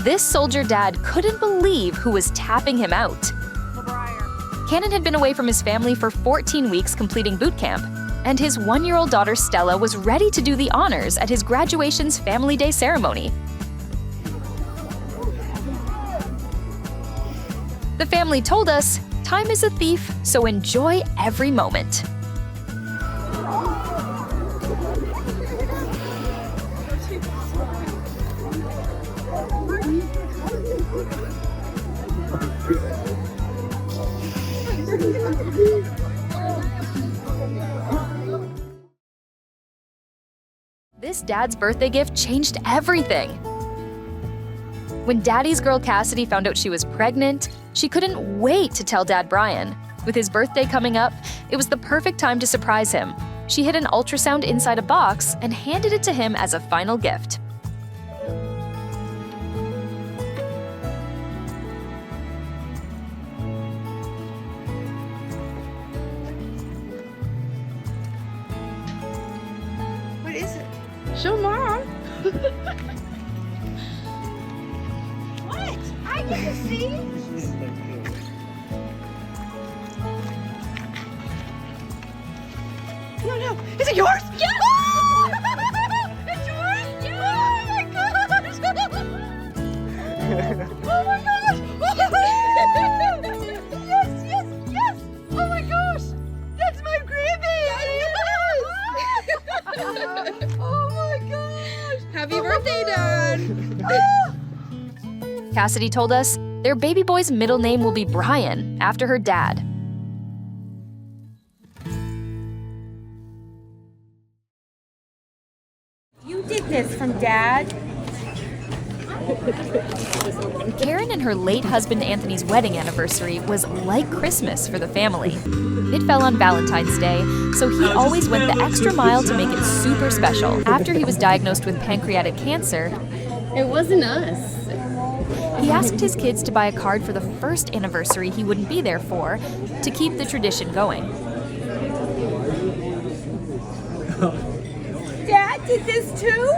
This soldier dad couldn't believe who was tapping him out. Cannon had been away from his family for 14 weeks completing boot camp, and his 1-year-old daughter Stella was ready to do the honors at his graduation's family day ceremony. The family told us, "Time is a thief, so enjoy every moment." This dad's birthday gift changed everything. When Daddy's girl Cassidy found out she was pregnant, she couldn't wait to tell Dad Brian. With his birthday coming up, it was the perfect time to surprise him. She hid an ultrasound inside a box and handed it to him as a final gift. What is it? Show Mom. What? I get to see? No. Is it yours? Yes! Oh! It's yours? Yes! Oh my gosh! Yes! Oh my gosh! That's my grandbaby! Oh my gosh! Happy birthday, Dad! Cassidy told us their baby boy's middle name will be Brian, after her dad. You did this from Dad? Karen and her late husband Anthony's wedding anniversary was like Christmas for the family. It fell on Valentine's Day, so he always went the extra mile to make it super special. After he was diagnosed with pancreatic cancer, it wasn't us. He asked his kids to buy a card for the first anniversary he wouldn't be there for, to keep the tradition going. Dad did this too?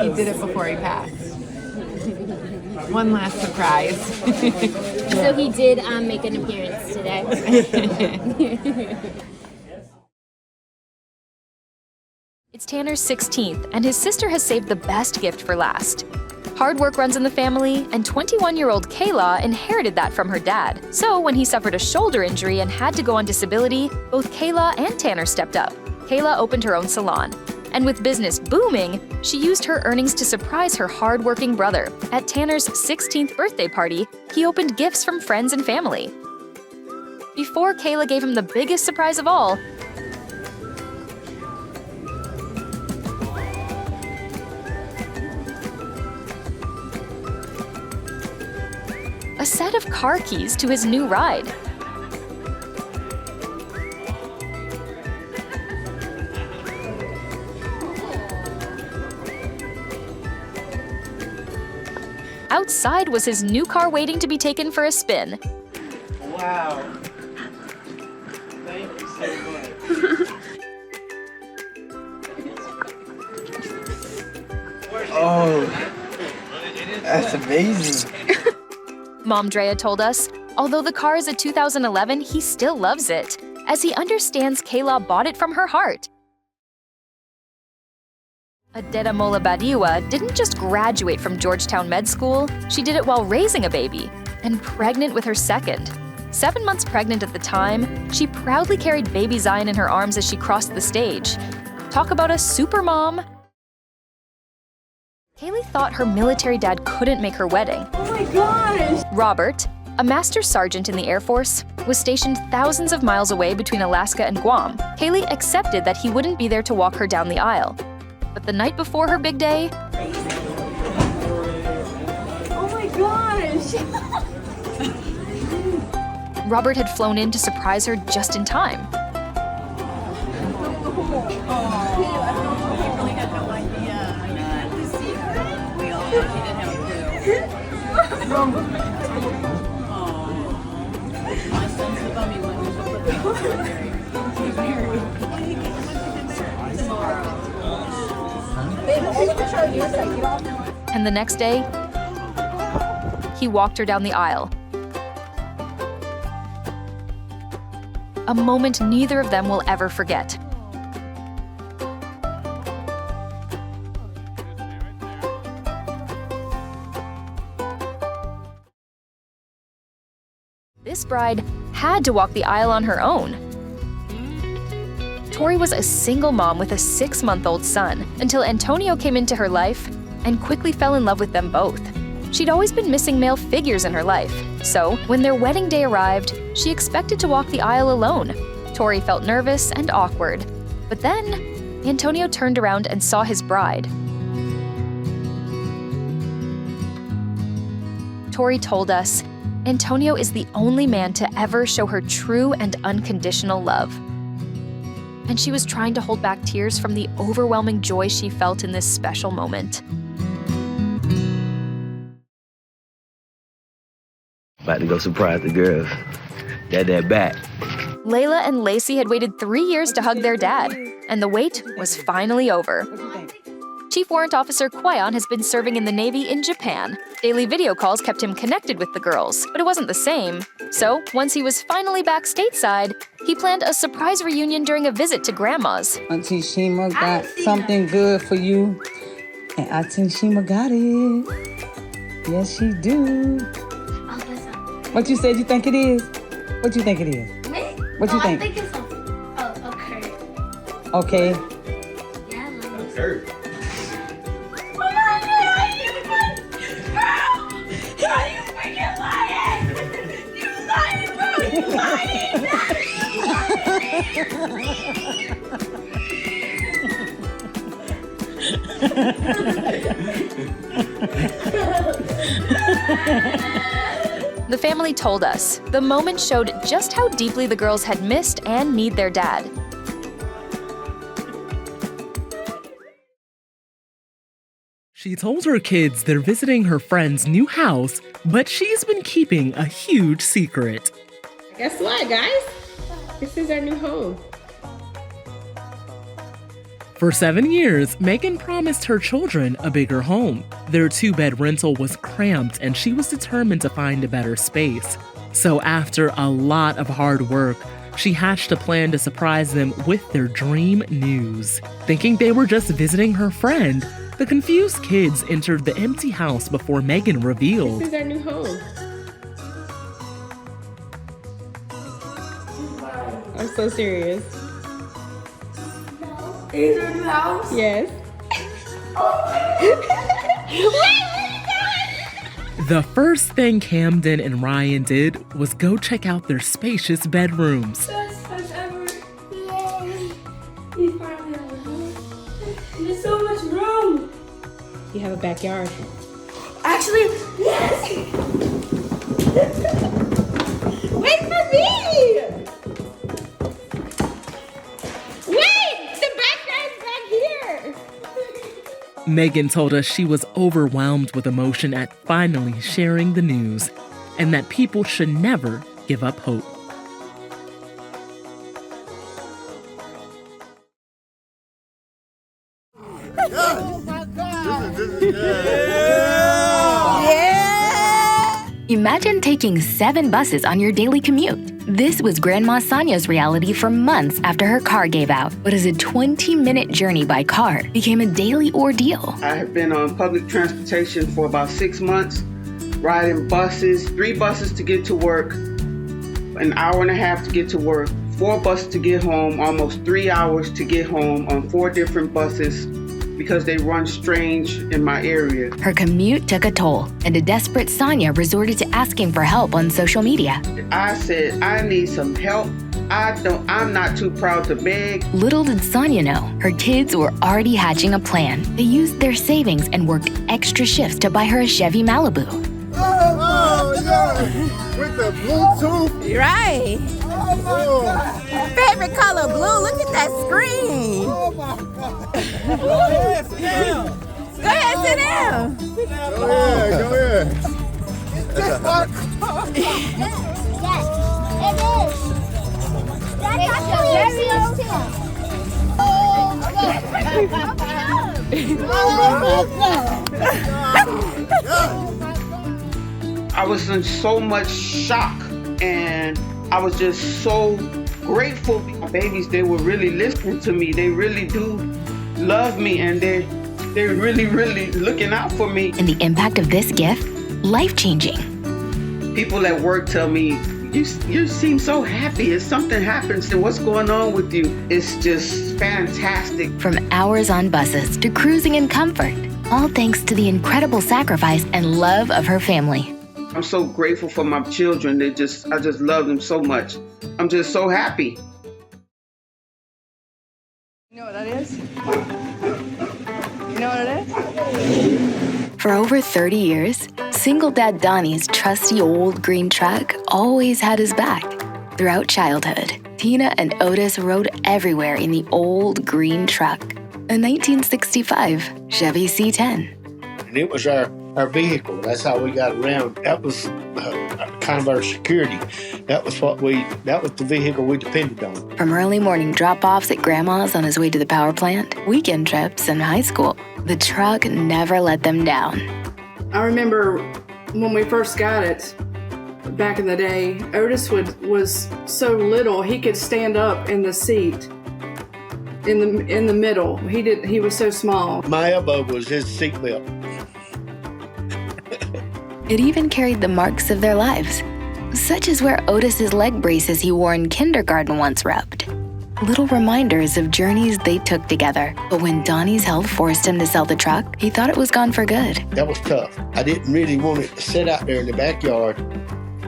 He did it before he passed. One last surprise. So he did make an appearance today. It's Tanner's 16th, and his sister has saved the best gift for last. Hard work runs in the family, and 21-year-old Kayla inherited that from her dad. So when he suffered a shoulder injury and had to go on disability, both Kayla and Tanner stepped up. Kayla opened her own salon. And with business booming, she used her earnings to surprise her hard-working brother. At Tanner's 16th birthday party, he opened gifts from friends and family. Before Kayla gave him the biggest surprise of all, a set of car keys to his new ride. Outside was his new car waiting to be taken for a spin. Wow. Thank you so much. Oh, that's amazing. Mom Drea told us, although the car is a 2011, he still loves it, as he understands Kayla bought it from her heart. Adeta Mola Badiwa didn't just graduate from Georgetown Med School, she did it while raising a baby, and pregnant with her second. 7 months pregnant at the time, she proudly carried baby Zion in her arms as she crossed the stage. Talk about a super mom! Kaylee thought her military dad couldn't make her wedding. Oh my gosh! Robert, a master sergeant in the Air Force, was stationed thousands of miles away between Alaska and Guam. Kaylee accepted that he wouldn't be there to walk her down the aisle. But the night before her big day, Oh my gosh! Robert had flown in to surprise her just in time. And the next day, he walked her down the aisle. A moment neither of them will ever forget. This bride had to walk the aisle on her own. Tori was a single mom with a 6-month-old son until Antonio came into her life and quickly fell in love with them both. She'd always been missing male figures in her life, so when their wedding day arrived, she expected to walk the aisle alone. Tori felt nervous and awkward, but then Antonio turned around and saw his bride. Tori told us, Antonio is the only man to ever show her true and unconditional love. And she was trying to hold back tears from the overwhelming joy she felt in this special moment. About to go surprise the girls. Dad back. Layla and Lacey had waited 3 years to hug their dad, and the wait was finally over. Chief Warrant Officer Kwayon has been serving in the Navy in Japan. Daily video calls kept him connected with the girls, but it wasn't the same. So, once he was finally back stateside, he planned a surprise reunion during a visit to Grandma's. Auntie Shima got something good for you, and Auntie Shima got it. Yes, she do. What you said you think it is? What you think it is? Me? What you think? I think it's a curd. Okay. Yeah, like Kurt. The family told us the moment showed just how deeply the girls had missed and need their dad. She told her kids they're visiting her friend's new house, but she's been keeping a huge secret. Guess what, guys? This is our new home. For 7 years, Megan promised her children a bigger home. Their 2-bed rental was cramped and she was determined to find a better space. So after a lot of hard work, she hatched a plan to surprise them with their dream news. Thinking they were just visiting her friend, the confused kids entered the empty house before Megan revealed. This is our new home. I'm so serious. Is our new house? Yes. The first thing Camden and Ryan did was go check out their spacious bedrooms. Best house ever. Yay. We finally have a home. There's so much room. You have a backyard. Actually, yes. Wait for me. Megan told us she was overwhelmed with emotion at finally sharing the news, and that people should never give up hope. Oh my God. Imagine taking 7 buses on your daily commute. This was Grandma Sonia's reality for months after her car gave out. But as a 20-minute journey by car became a daily ordeal. I have been on public transportation for about 6 months, riding buses, 3 buses to get to work, an hour and a half to get to work, 4 buses to get home, almost 3 hours to get home on 4 different buses because they run strange in my area. Her commute took a toll, and a desperate Sonia resorted to asking for help on social media. I said, I need some help. I'm not too proud to beg. Little did Sonia know, her kids were already hatching a plan. They used their savings and worked extra shifts to buy her a Chevy Malibu. Oh, yeah. With the Bluetooth. Right. Oh, favorite color, blue. Look at that screen. oh my God. Go ahead, sit down. Go ahead, sit down. Go ahead. Is this my car? Yes, it is. That's actually very old. I was in so much shock, and I was just so grateful. My babies, they were really listening to me. They really do love me, and they're really, really looking out for me. And the impact of this gift, life-changing. People at work tell me, you seem so happy. If something happens, then what's going on with you? It's just fantastic. From hours on buses to cruising in comfort, all thanks to the incredible sacrifice and love of her family. I'm so grateful for my children. I just love them so much. I'm just so happy. You know what that is? You know what it is? For over 30 years, single dad Donnie's trusty old green truck always had his back. Throughout childhood, Tina and Otis rode everywhere in the old green truck, a 1965 Chevy C10. And it was our vehicle. That's how we got around. That was kind of our security. That was the vehicle we depended on. From early morning drop-offs at Grandma's on his way to the power plant, weekend trips, and high school, the truck never let them down. I remember when we first got it, back in the day, Otis was so little he could stand up in the seat in the middle. He was so small. My elbow was his seatbelt. It even carried the marks of their lives, such as where Otis's leg braces he wore in kindergarten once rubbed. Little reminders of journeys they took together. But when Donnie's health forced him to sell the truck, he thought it was gone for good. That was tough. I didn't really want it to sit out there in the backyard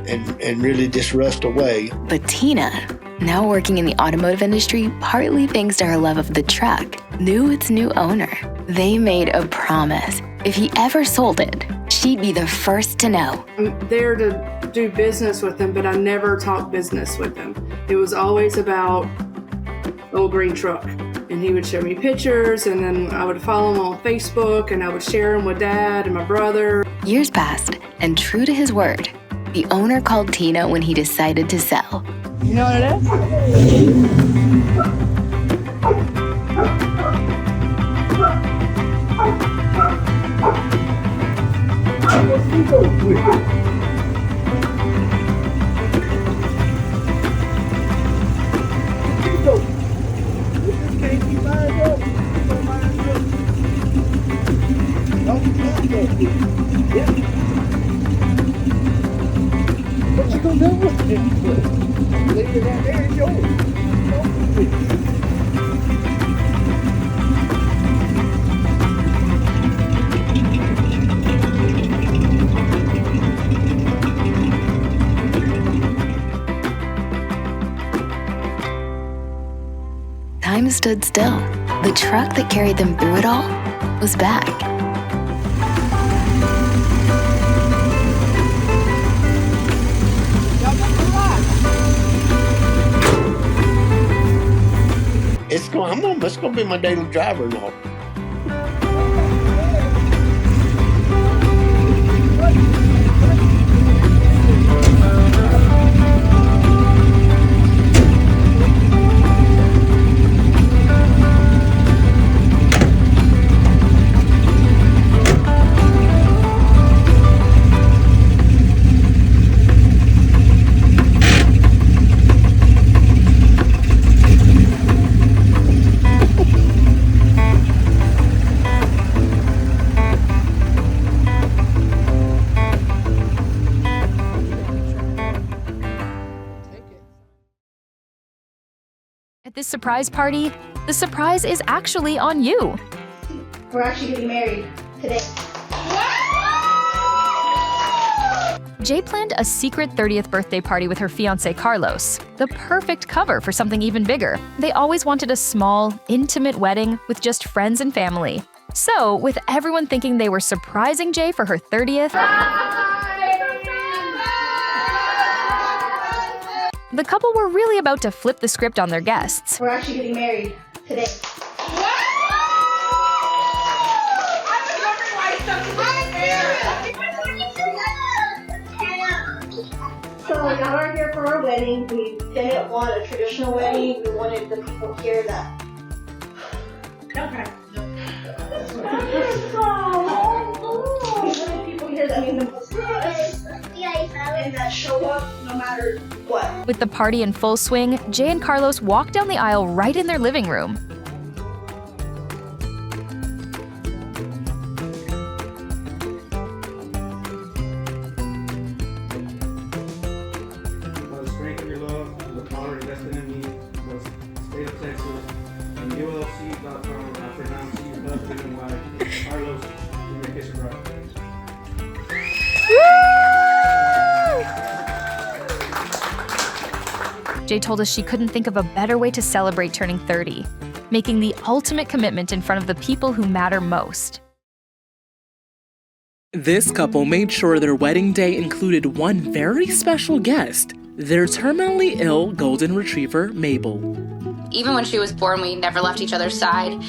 and really just rust away. But Tina, now working in the automotive industry, partly thanks to her love of the truck, knew its new owner. They made a promise. If he ever sold it, she'd be the first to know. I'm there to do business with him, but I never talked business with him. It was always about old green truck. And he would show me pictures, and then I would follow him on Facebook, and I would share them with Dad and my brother. Years passed, and true to his word, the owner called Tina when he decided to sell. You know what it is? What you gonna do with it? Leave it out there, it's yours. Time stood still. The truck that carried them through it all was back. It's gonna be my daily driver now. At this surprise party, the surprise is actually on you. We're actually getting married today. Jay planned a secret 30th birthday party with her fiancé Carlos, the perfect cover for something even bigger. They always wanted a small, intimate wedding with just friends and family. So, with everyone thinking they were surprising Jay for her 30th, the couple were really about to flip the script on their guests. We're actually getting married today. So we got her here for our wedding. We didn't want a traditional wedding. We wanted the people here that... Okay. We wanted people here that made the most. and that show up no matter what. With the party in full swing, Jay and Carlos walked down the aisle right in their living room. Jay told us she couldn't think of a better way to celebrate turning 30, making the ultimate commitment in front of the people who matter most. This couple made sure their wedding day included one very special guest, their terminally ill golden retriever, Mabel. Even when she was born, we never left each other's side.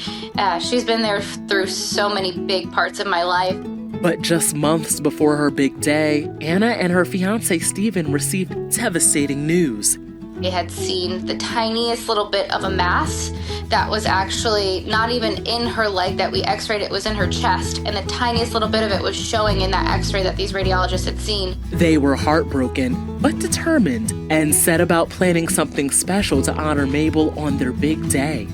She's been there through so many big parts of my life. But just months before her big day, Anna and her fiancé Steven received devastating news. They had seen the tiniest little bit of a mass that was actually not even in her leg that we x-rayed, it was in her chest, and the tiniest little bit of it was showing in that x-ray that these radiologists had seen. They were heartbroken, but determined, and set about planning something special to honor Mabel on their big day.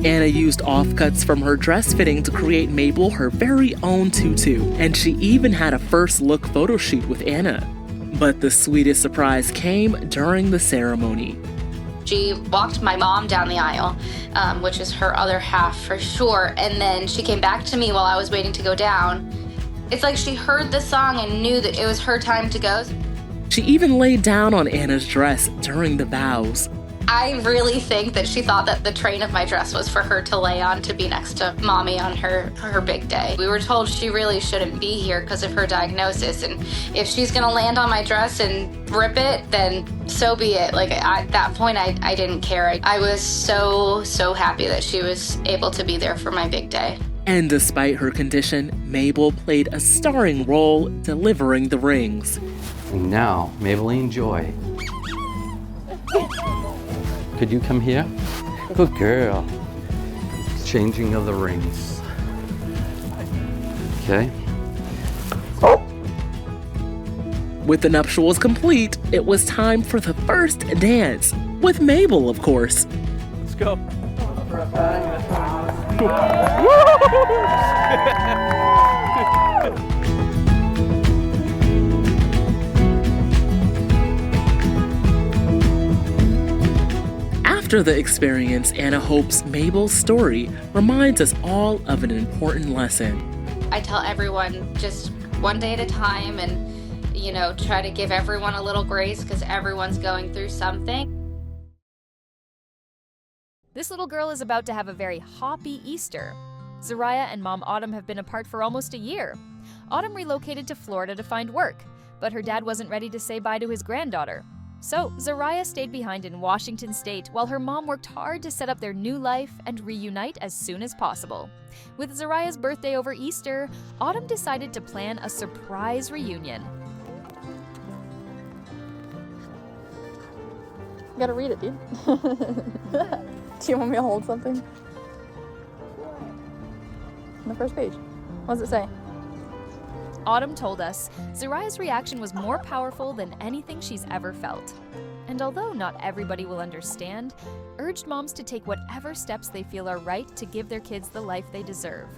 Anna used offcuts from her dress fitting to create Mabel her very own tutu, and she even had a first look photo shoot with Anna. But the sweetest surprise came during the ceremony. She walked my mom down the aisle, which is her other half for sure, and then she came back to me while I was waiting to go down. It's like she heard the song and knew that it was her time to go. She even laid down on Anna's dress during the vows. I really think that she thought that the train of my dress was for her to lay on to be next to mommy on her big day. We were told she really shouldn't be here because of her diagnosis, and if she's gonna land on my dress and rip it, then so be it. Like at that point, I didn't care. I was so happy that she was able to be there for my big day. And despite her condition, Mabel played a starring role delivering the rings. And now, Maybelline Joy. Could you come here? Good girl. Changing of the rings. Okay. With the nuptials complete, it was time for the first dance. With Mabel, of course. Let's go. After the experience, Anna hopes Mabel's story reminds us all of an important lesson. I tell everyone just one day at a time and, try to give everyone a little grace because everyone's going through something. This little girl is about to have a very hoppy Easter. Zariah and Mom Autumn have been apart for almost a year. Autumn relocated to Florida to find work, but her dad wasn't ready to say bye to his granddaughter. So, Zariah stayed behind in Washington State while her mom worked hard to set up their new life and reunite as soon as possible. With Zariah's birthday over Easter, Autumn decided to plan a surprise reunion. You gotta read it, dude. Do you want me to hold something? On the first page. What does it say? Autumn told us Zariah's reaction was more powerful than anything she's ever felt. And although not everybody will understand, urged moms to take whatever steps they feel are right to give their kids the life they deserve.